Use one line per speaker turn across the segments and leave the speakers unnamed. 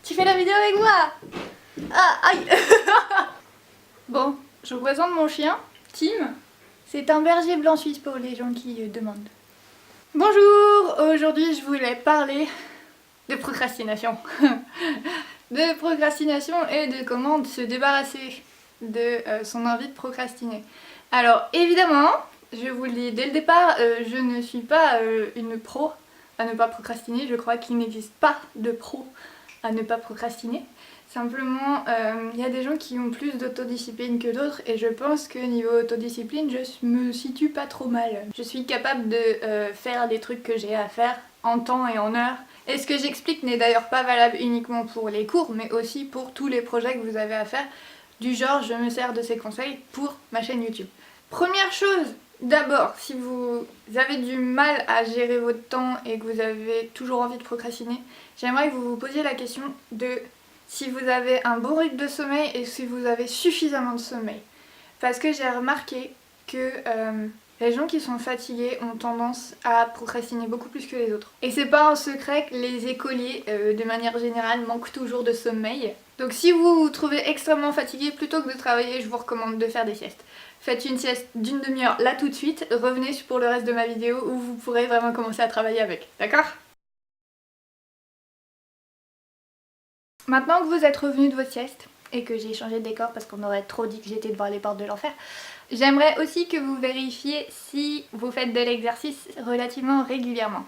Tu fais la vidéo avec moi? Ah, aïe. Bon, je vous présente mon chien, Tim. C'est un berger blanc suisse pour les gens qui demandent. Bonjour, aujourd'hui je voulais parler de procrastination. De procrastination et de comment se débarrasser de son envie de procrastiner. Alors évidemment, je vous le dis dès le départ, je ne suis pas une pro à ne pas procrastiner. Je crois qu'il n'existe pas de pro à ne pas procrastiner. Simplement, il y a des gens qui ont plus d'autodiscipline que d'autres et je pense que niveau autodiscipline, je me situe pas trop mal. Je suis capable de faire des trucs que j'ai à faire en temps et en heure. Et ce que j'explique n'est d'ailleurs pas valable uniquement pour les cours, mais aussi pour tous les projets que vous avez à faire. Du genre, je me sers de ces conseils pour ma chaîne YouTube. Première chose, d'abord, si vous avez du mal à gérer votre temps et que vous avez toujours envie de procrastiner, j'aimerais que vous vous posiez la question de si vous avez un bon rythme de sommeil et si vous avez suffisamment de sommeil. Parce que j'ai remarqué que les gens qui sont fatigués ont tendance à procrastiner beaucoup plus que les autres. Et c'est pas un secret que les écoliers, de manière générale, manquent toujours de sommeil. Donc si vous vous trouvez extrêmement fatigué, plutôt que de travailler, je vous recommande de faire des siestes. Faites une sieste d'une demi-heure là tout de suite, revenez pour le reste de ma vidéo où vous pourrez vraiment commencer à travailler avec, d'accord ? Maintenant que vous êtes revenu de votre sieste, et que j'ai changé de décor parce qu'on aurait trop dit que j'étais devant les portes de l'enfer, j'aimerais aussi que vous vérifiez si vous faites de l'exercice relativement régulièrement.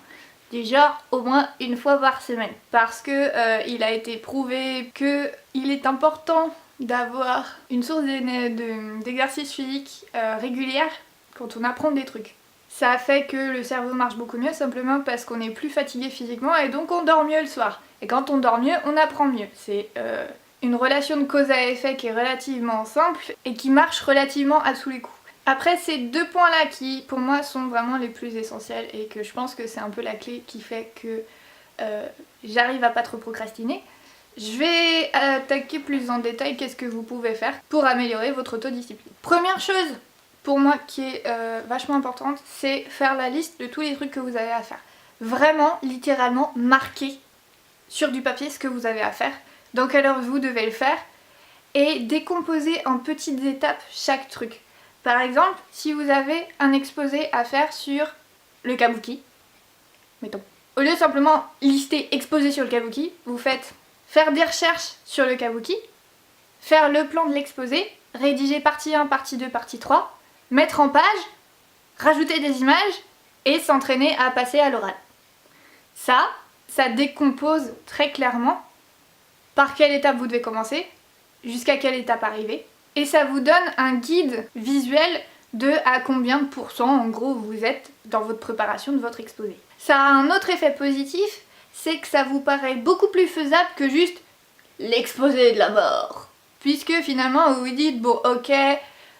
Du genre au moins une fois par semaine. Parce que il a été prouvé qu'il est important d'avoir une source d'exercice physique régulière quand on apprend des trucs. Ça fait que le cerveau marche beaucoup mieux simplement parce qu'on est plus fatigué physiquement et donc on dort mieux le soir. Et quand on dort mieux, on apprend mieux. C'est une relation de cause à effet qui est relativement simple et qui marche relativement à tous les coups. Après, ces deux points-là qui, pour moi, sont vraiment les plus essentiels et que je pense que c'est un peu la clé qui fait que j'arrive à pas trop procrastiner, je vais attaquer plus en détail qu'est-ce que vous pouvez faire pour améliorer votre autodiscipline. Première chose, pour moi, qui est vachement importante, c'est faire la liste de tous les trucs que vous avez à faire. Vraiment, littéralement, marquer sur du papier ce que vous avez à faire, dans quelle heure vous devez le faire, et décomposer en petites étapes chaque truc. Par exemple, si vous avez un exposé à faire sur le kabuki, mettons, au lieu de simplement lister exposé sur le kabuki, vous faites faire des recherches sur le kabuki, faire le plan de l'exposé, rédiger partie 1, partie 2, partie 3, mettre en page, rajouter des images et s'entraîner à passer à l'oral. Ça décompose très clairement par quelle étape vous devez commencer, jusqu'à quelle étape arriver. Et ça vous donne un guide visuel de à combien de pourcents en gros vous êtes dans votre préparation de votre exposé. Ça a un autre effet positif, c'est que ça vous paraît beaucoup plus faisable que juste l'exposé de la mort. Puisque finalement vous vous dites bon ok,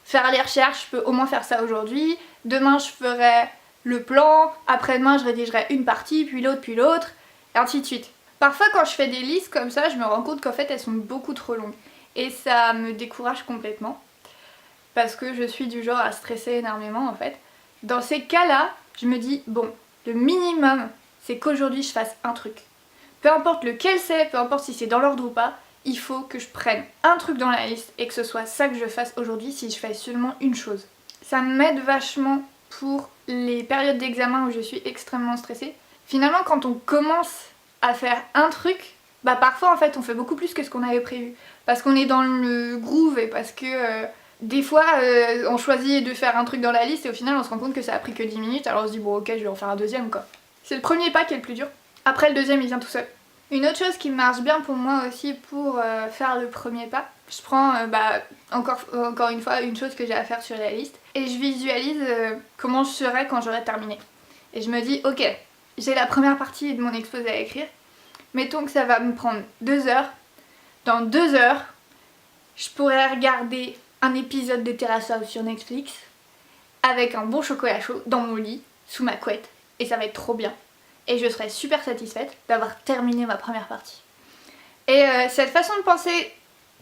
faire les recherches, je peux au moins faire ça aujourd'hui, demain je ferai le plan, après-demain je rédigerai une partie, puis l'autre, et ainsi de suite. Parfois quand je fais des listes comme ça, je me rends compte qu'en fait elles sont beaucoup trop longues. Et ça me décourage complètement parce que je suis du genre à stresser énormément en fait. Dans ces cas-là, je me dis bon, le minimum c'est qu'aujourd'hui je fasse un truc. Peu importe lequel c'est, peu importe si c'est dans l'ordre ou pas, il faut que je prenne un truc dans la liste et que ce soit ça que je fasse aujourd'hui si je fais seulement une chose. Ça m'aide vachement pour les périodes d'examen où je suis extrêmement stressée. Finalement quand on commence à faire un truc, bah parfois en fait on fait beaucoup plus que ce qu'on avait prévu. Parce qu'on est dans le groove et parce que des fois on choisit de faire un truc dans la liste et au final on se rend compte que ça a pris que 10 minutes, alors on se dit bon ok je vais en faire un deuxième quoi. C'est le premier pas qui est le plus dur, après le deuxième il vient tout seul. Une autre chose qui marche bien pour moi aussi pour faire le premier pas, je prends encore une fois une chose que j'ai à faire sur la liste et je visualise comment je serai quand j'aurai terminé. Et je me dis ok, j'ai la première partie de mon exposé à écrire, mettons que ça va me prendre 2 heures. Dans 2 heures, je pourrais regarder un épisode de Terrace House sur Netflix avec un bon chocolat chaud dans mon lit, sous ma couette, et ça va être trop bien. Et je serai super satisfaite d'avoir terminé ma première partie. Et cette façon de penser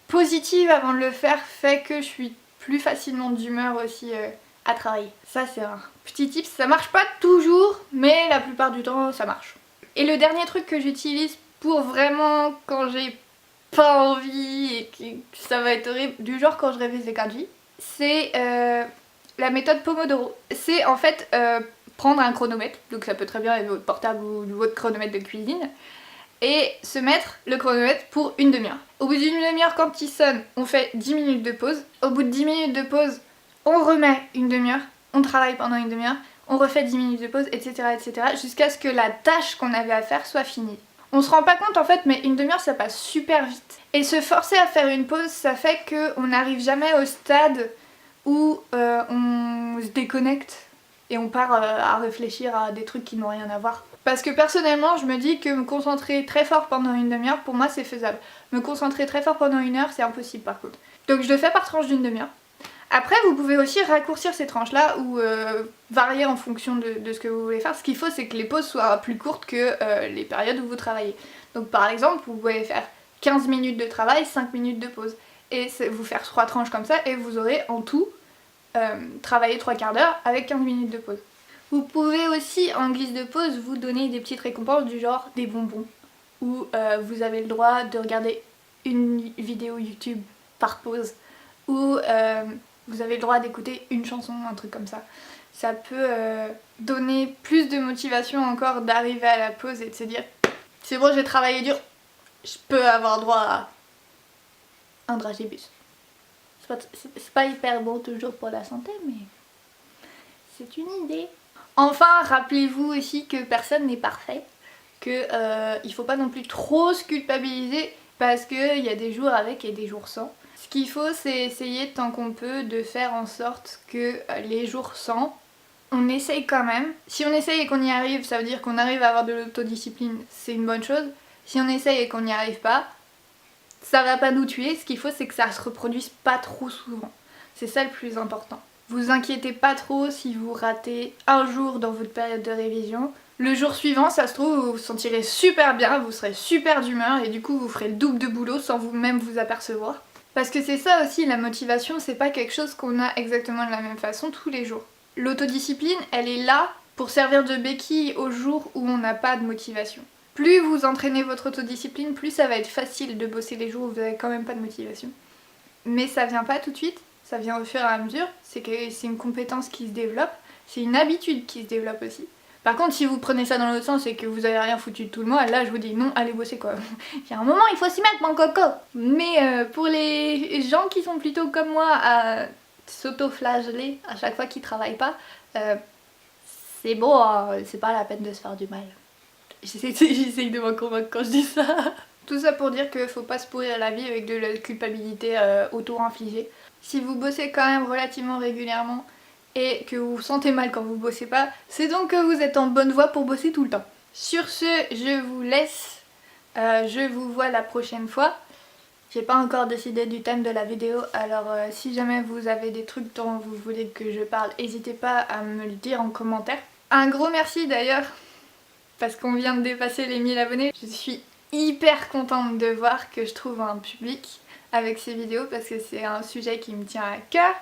positive avant de le faire fait que je suis plus facilement d'humeur aussi à travailler. Ça c'est un petit tip, ça marche pas toujours, mais la plupart du temps ça marche. Et le dernier truc que j'utilise pour vraiment quand j'ai pas envie et que ça va être horrible, du genre quand je révise les kanji, c'est la méthode Pomodoro. C'est en fait prendre un chronomètre, donc ça peut très bien être votre portable ou votre chronomètre de cuisine, et se mettre le chronomètre pour une demi-heure. Au bout d'une demi-heure, quand il sonne, on fait 10 minutes de pause. Au bout de 10 minutes de pause, on remet une demi-heure, on travaille pendant une demi-heure, on refait 10 minutes de pause, etc. etc. jusqu'à ce que la tâche qu'on avait à faire soit finie. On se rend pas compte en fait, mais une demi-heure ça passe super vite. Et se forcer à faire une pause, ça fait qu'on n'arrive jamais au stade où on se déconnecte et on part à réfléchir à des trucs qui n'ont rien à voir. Parce que personnellement, je me dis que me concentrer très fort pendant une demi-heure, pour moi c'est faisable. Me concentrer très fort pendant une heure, c'est impossible par contre. Donc je le fais par tranche d'une demi-heure. Après, vous pouvez aussi raccourcir ces tranches-là ou varier en fonction de ce que vous voulez faire. Ce qu'il faut, c'est que les pauses soient plus courtes que les périodes où vous travaillez. Donc par exemple, vous pouvez faire 15 minutes de travail, 5 minutes de pause. Et vous faire 3 tranches comme ça et vous aurez en tout travaillé 3 quarts d'heure avec 15 minutes de pause. Vous pouvez aussi, en guise de pause, vous donner des petites récompenses du genre des bonbons. Ou vous avez le droit de regarder une vidéo YouTube par pause. Ou vous avez le droit d'écouter une chanson, un truc comme ça. Ça peut donner plus de motivation encore d'arriver à la pause et de se dire c'est bon, j'ai travaillé dur, je peux avoir droit à un dragibus. C'est pas hyper bon toujours pour la santé, mais c'est une idée. Enfin, rappelez-vous aussi que personne n'est parfait, qu'il faut pas non plus trop se culpabiliser parce qu'il y a des jours avec et des jours sans. Ce qu'il faut, c'est essayer tant qu'on peut de faire en sorte que les jours sans, on essaye quand même. Si on essaye et qu'on y arrive, ça veut dire qu'on arrive à avoir de l'autodiscipline, c'est une bonne chose. Si on essaye et qu'on n'y arrive pas, ça va pas nous tuer. Ce qu'il faut, c'est que ça se reproduise pas trop souvent. C'est ça le plus important. Vous inquiétez pas trop si vous ratez un jour dans votre période de révision. Le jour suivant, ça se trouve, vous vous sentirez super bien, vous serez super d'humeur et du coup vous ferez le double de boulot sans vous-même vous apercevoir. Parce que c'est ça aussi, la motivation, c'est pas quelque chose qu'on a exactement de la même façon tous les jours. L'autodiscipline, elle est là pour servir de béquille aux jours où on n'a pas de motivation. Plus vous entraînez votre autodiscipline, plus ça va être facile de bosser les jours où vous n'avez quand même pas de motivation. Mais ça vient pas tout de suite, ça vient au fur et à mesure, c'est une compétence qui se développe, c'est une habitude qui se développe aussi. Par contre, si vous prenez ça dans l'autre sens et que vous avez rien foutu de tout le mois, là je vous dis non, allez bosser quoi. Il y a un moment, il faut s'y mettre mon coco. Mais pour les gens qui sont plutôt comme moi à s'auto-flageller à chaque fois qu'ils travaillent pas, c'est bon, hein, c'est pas la peine de se faire du mal. J'essaye de m'en convaincre quand je dis ça. Tout ça pour dire qu'il faut pas se pourrir la vie avec de la culpabilité auto-infligée. Si vous bossez quand même relativement régulièrement et que vous vous sentez mal quand vous bossez pas, c'est donc que vous êtes en bonne voie pour bosser tout le temps. Sur ce, je vous laisse, je vous vois la prochaine fois. J'ai pas encore décidé du thème de la vidéo, alors si jamais vous avez des trucs dont vous voulez que je parle, n'hésitez pas à me le dire en commentaire. Un gros merci d'ailleurs, parce qu'on vient de dépasser les 1000 abonnés. Je suis hyper contente de voir que je trouve un public avec ces vidéos parce que c'est un sujet qui me tient à cœur.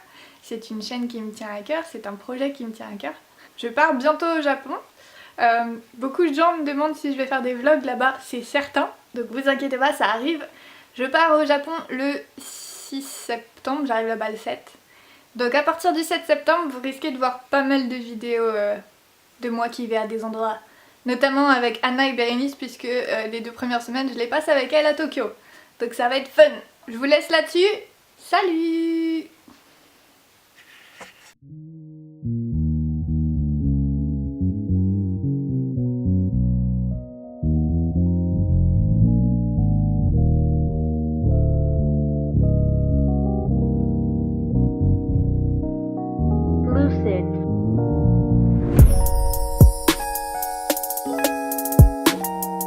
C'est une chaîne qui me tient à cœur, c'est un projet qui me tient à cœur. Je pars bientôt au Japon. Beaucoup de gens me demandent si je vais faire des vlogs là-bas, c'est certain. Donc vous inquiétez pas, ça arrive. Je pars au Japon le 6 septembre, j'arrive là-bas le 7. Donc à partir du 7 septembre, vous risquez de voir pas mal de vidéos de moi qui vais à des endroits. Notamment avec Anna et Bérénice puisque les 2 premières semaines je les passe avec elle à Tokyo. Donc ça va être fun. Je vous laisse là-dessus. Salut!